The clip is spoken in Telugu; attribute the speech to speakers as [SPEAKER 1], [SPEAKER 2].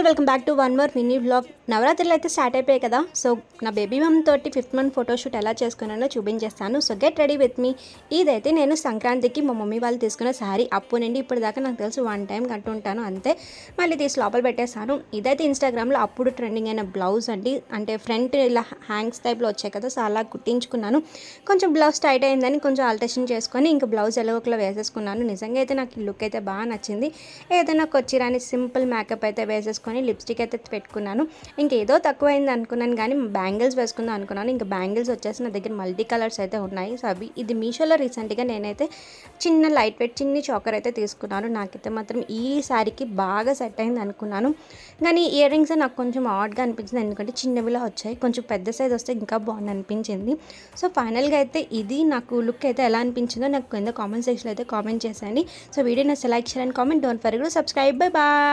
[SPEAKER 1] All welcome back to one more mini vlog. నవరాత్రులు అయితే స్టార్ట్ అయిపోయాయి కదా. సో నా బేబీ మమ్ తోటి 5th మంత్ ఫోటోషూట్ ఎలా చేసుకున్నానో చూపించేస్తాను. So get ready with me. ఇదైతే నేను సంక్రాంతికి మా మమ్మీ వాళ్ళు తీసుకున్న శారీ. అప్పు నుండి ఇప్పుడు దాకా నాకు తెలుసు 1 టైం కట్టుంటాను అంతే. మళ్ళీ తీసి లోపల పెట్టేస్తాను. ఇదైతే ఇన్స్టాగ్రామ్లో అప్పుడు ట్రెండింగ్ అయిన బ్లౌజ్ అండి. అంటే ఫ్రంట్ ఇలా హ్యాంగ్స్ టైప్లో వచ్చాయి కదా, సో అలా కుట్టించుకున్నాను. కొంచెం బ్లౌజ్ టైట్ అయిందని కొంచెం ఆల్టరేషన్ చేసుకొని ఇంకా బ్లౌజ్ ఎలా ఒకలా వేసేసుకున్నాను. నిజంగా అయితే నాకు ఈ లుక్ అయితే బాగా నచ్చింది. ఏదైనా కొచ్చిరాని సింపుల్ మేకప్ అయితే వేసేసుకొని లిప్స్టిక్ అయితే పెట్టుకున్నాను. ఇంకేదో తక్కువైంది అనుకున్నాను కానీ బ్యాంగిల్స్ వేసుకుందాం అనుకున్నాను. ఇంకా బ్యాంగిల్స్ వచ్చేసి నా దగ్గర మల్టీ కలర్స్ అయితే ఉన్నాయి. సో అవి ఇది మీషోలో రీసెంట్గా నేనైతే చిన్న లైట్ వెయిట్ చిన్ని చాకర్ అయితే తీసుకున్నాను. నాకైతే మాత్రం ఈ శారీకి బాగా సెట్ అయింది అనుకున్నాను. కానీ ఇయర్ రింగ్స్ నాకు కొంచెం ఆడ్గా అనిపించింది, ఎందుకంటే చిన్నవిలా వచ్చాయి. కొంచెం పెద్ద సైజ్ వస్తే ఇంకా బాగుంది అనిపించింది. సో ఫైనల్గా అయితే ఇది నాకు లుక్ అయితే ఎలా అనిపించిందో నాకు కింద కామెంట్ సెక్షన్లో అయితే కామెంట్ చేసేయండి. సో వీడియో నచ్చితే like share and comment. Don't forget to subscribe. Bye bye.